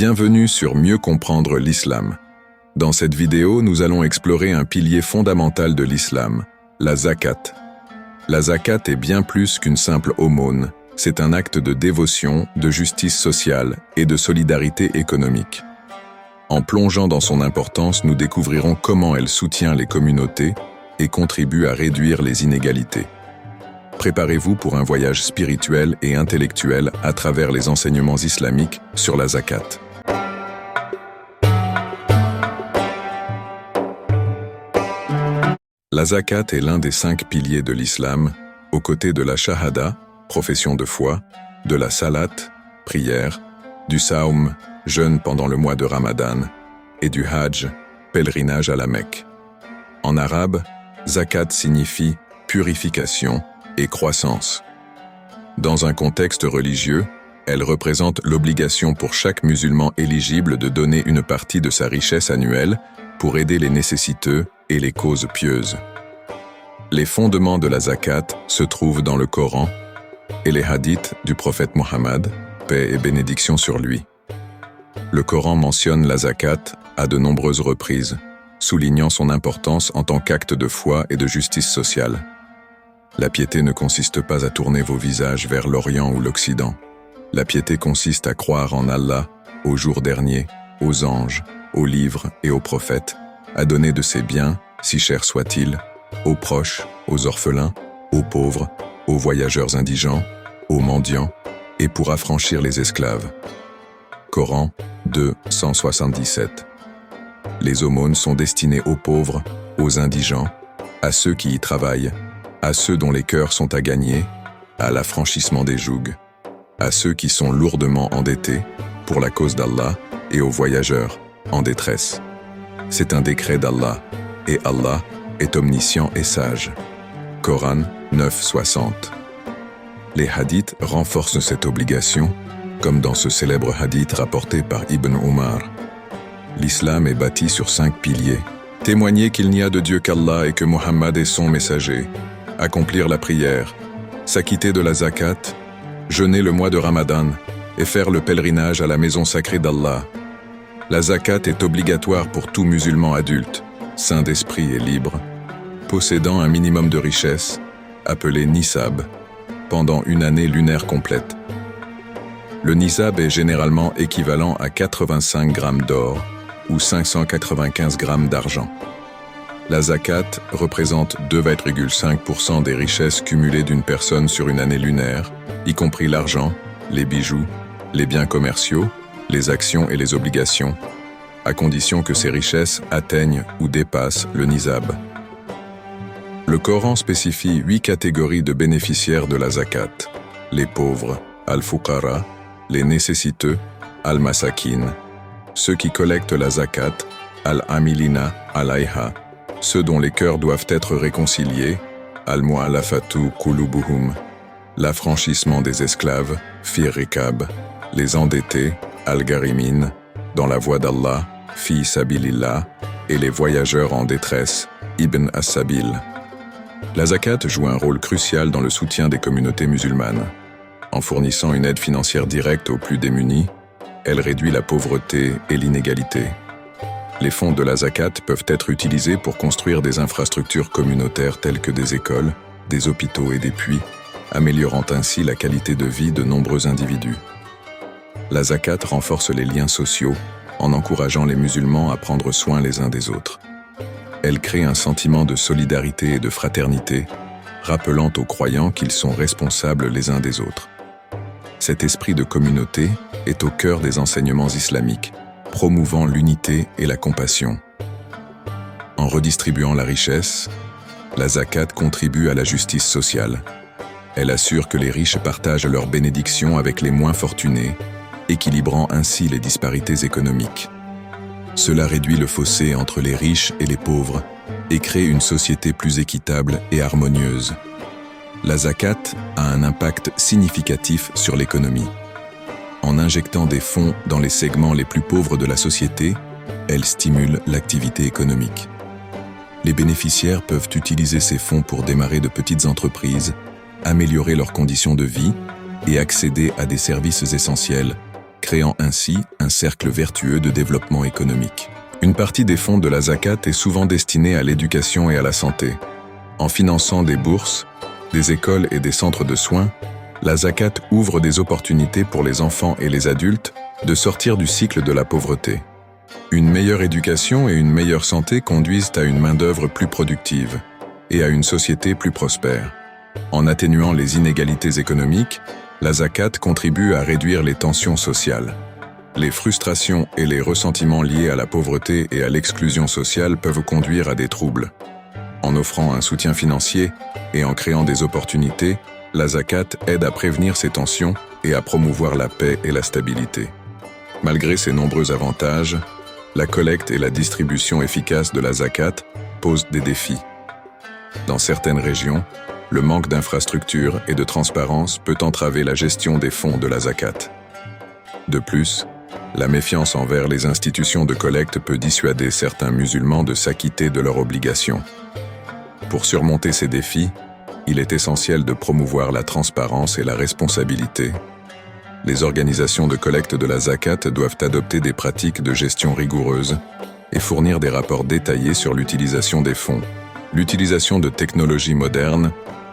Bienvenue sur Mieux comprendre l'islam. Dans cette vidéo, nous allons explorer un pilier fondamental de l'islam, la zakat. La zakat est bien plus qu'une simple aumône, c'est un acte de dévotion, de justice sociale et de solidarité économique. En plongeant dans son importance, nous découvrirons comment elle soutient les communautés et contribue à réduire les inégalités. Préparez-vous pour un voyage spirituel et intellectuel à travers les enseignements islamiques sur la zakat. La zakat est l'un des 5 piliers de l'islam, aux côtés de la shahada, profession de foi, de la salat, prière, du saum, jeûne pendant le mois de Ramadan, et du hajj, pèlerinage à la Mecque. En arabe, zakat signifie purification et croissance. Dans un contexte religieux, elle représente l'obligation pour chaque musulman éligible de donner une partie de sa richesse annuelle pour aider les nécessiteux et les causes pieuses. Les fondements de la zakat se trouvent dans le Coran et les hadiths du prophète Mohammed, paix et bénédiction sur lui. Le Coran mentionne la zakat à de nombreuses reprises, soulignant son importance en tant qu'acte de foi et de justice sociale. La piété ne consiste pas à tourner vos visages vers l'Orient ou l'Occident. La piété consiste à croire en Allah, au jour dernier, aux anges, aux livres et aux prophètes, à donner de ses biens, si chers soient-ils, aux proches, aux orphelins, aux pauvres, aux voyageurs indigents, aux mendiants, et pour affranchir les esclaves. Coran 2, 177. Les aumônes sont destinées aux pauvres, aux indigents, à ceux qui y travaillent, à ceux dont les cœurs sont à gagner, à l'affranchissement des jougs, à ceux qui sont lourdement endettés, pour la cause d'Allah, et aux voyageurs, en détresse. C'est un décret d'Allah, et Allah est omniscient et sage. Coran 9, 60. Les hadiths renforcent cette obligation, comme dans ce célèbre hadith rapporté par Ibn Omar. L'islam est bâti sur 5 piliers. Témoigner qu'il n'y a de Dieu qu'Allah et que Mohammed est son messager. Accomplir la prière. S'acquitter de la zakat. Jeûner le mois de Ramadan et faire le pèlerinage à la maison sacrée d'Allah. La zakat est obligatoire pour tout musulman adulte, sain d'esprit et libre, possédant un minimum de richesse, appelé nisab, pendant une année lunaire complète. Le nisab est généralement équivalent à 85 grammes d'or ou 595 grammes d'argent. La zakat représente 2,5% des richesses cumulées d'une personne sur une année lunaire, y compris l'argent, les bijoux, les biens commerciaux, les actions et les obligations, à condition que ces richesses atteignent ou dépassent le nisab. Le Coran spécifie 8 catégories de bénéficiaires de la zakat: les pauvres, al-fuqara, les nécessiteux, al-masakin, ceux qui collectent la zakat, al-amilina, alayha, ceux dont les cœurs doivent être réconciliés, al-mu'allafatu qulubuhum, l'affranchissement des esclaves, fi rikab, les endettés, al-gharimin, dans la voie d'Allah, fi sabilillah, et les voyageurs en détresse, ibn as-sabil. La zakat joue un rôle crucial dans le soutien des communautés musulmanes. En fournissant une aide financière directe aux plus démunis, elle réduit la pauvreté et l'inégalité. Les fonds de la zakat peuvent être utilisés pour construire des infrastructures communautaires telles que des écoles, des hôpitaux et des puits, améliorant ainsi la qualité de vie de nombreux individus. La zakat renforce les liens sociaux en encourageant les musulmans à prendre soin les uns des autres. Elle crée un sentiment de solidarité et de fraternité, rappelant aux croyants qu'ils sont responsables les uns des autres. Cet esprit de communauté est au cœur des enseignements islamiques, promouvant l'unité et la compassion. En redistribuant la richesse, la zakat contribue à la justice sociale. Elle assure que les riches partagent leurs bénédictions avec les moins fortunés, équilibrant ainsi les disparités économiques. Cela réduit le fossé entre les riches et les pauvres et crée une société plus équitable et harmonieuse. La zakat a un impact significatif sur l'économie. En injectant des fonds dans les segments les plus pauvres de la société, elle stimule l'activité économique. Les bénéficiaires peuvent utiliser ces fonds pour démarrer de petites entreprises, améliorer leurs conditions de vie et accéder à des services essentiels créant ainsi un cercle vertueux de développement économique. Une partie des fonds de la zakat est souvent destinée à l'éducation et à la santé. En finançant des bourses, des écoles et des centres de soins, la zakat ouvre des opportunités pour les enfants et les adultes de sortir du cycle de la pauvreté. Une meilleure éducation et une meilleure santé conduisent à une main-d'œuvre plus productive et à une société plus prospère. En atténuant les inégalités économiques, la zakat contribue à réduire les tensions sociales. Les frustrations et les ressentiments liés à la pauvreté et à l'exclusion sociale peuvent conduire à des troubles. En offrant un soutien financier et en créant des opportunités, la zakat aide à prévenir ces tensions et à promouvoir la paix et la stabilité. Malgré ces nombreux avantages, la collecte et la distribution efficace de la zakat posent des défis. Dans certaines régions, le manque d'infrastructures et de transparence peut entraver la gestion des fonds de la zakat. De plus, la méfiance envers les institutions de collecte peut dissuader certains musulmans de s'acquitter de leurs obligations. Pour surmonter ces défis, il est essentiel de promouvoir la transparence et la responsabilité. Les organisations de collecte de la zakat doivent adopter des pratiques de gestion rigoureuses et fournir des rapports détaillés sur l'utilisation des fonds. L'utilisation de technologies modernes,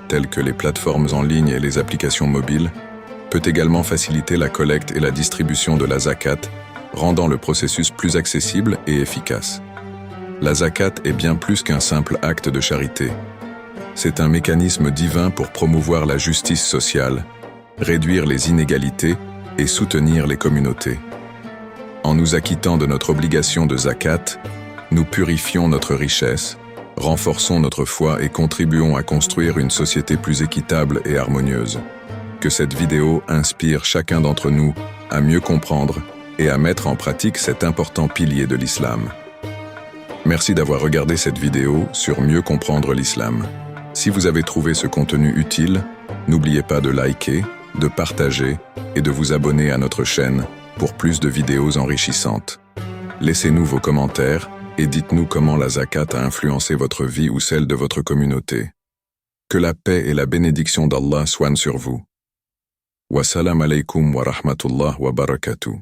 telles que les plateformes en ligne et les applications mobiles, peut également faciliter la collecte et la distribution de la zakat, rendant le processus plus accessible et efficace. La zakat est bien plus qu'un simple acte de charité. C'est un mécanisme divin pour promouvoir la justice sociale, réduire les inégalités et soutenir les communautés. En nous acquittant de notre obligation de zakat, nous purifions notre richesse, renforçons notre foi et contribuons à construire une société plus équitable et harmonieuse. Que cette vidéo inspire chacun d'entre nous à mieux comprendre et à mettre en pratique cet important pilier de l'islam. Merci d'avoir regardé cette vidéo sur Mieux comprendre l'islam. Si vous avez trouvé ce contenu utile, n'oubliez pas de liker, de partager et de vous abonner à notre chaîne pour plus de vidéos enrichissantes. Laissez-nous vos commentaires et dites-nous comment la zakat a influencé votre vie ou celle de votre communauté. Que la paix et la bénédiction d'Allah soient sur vous. Wassalamu alaikum wa rahmatullah wa barakatuh.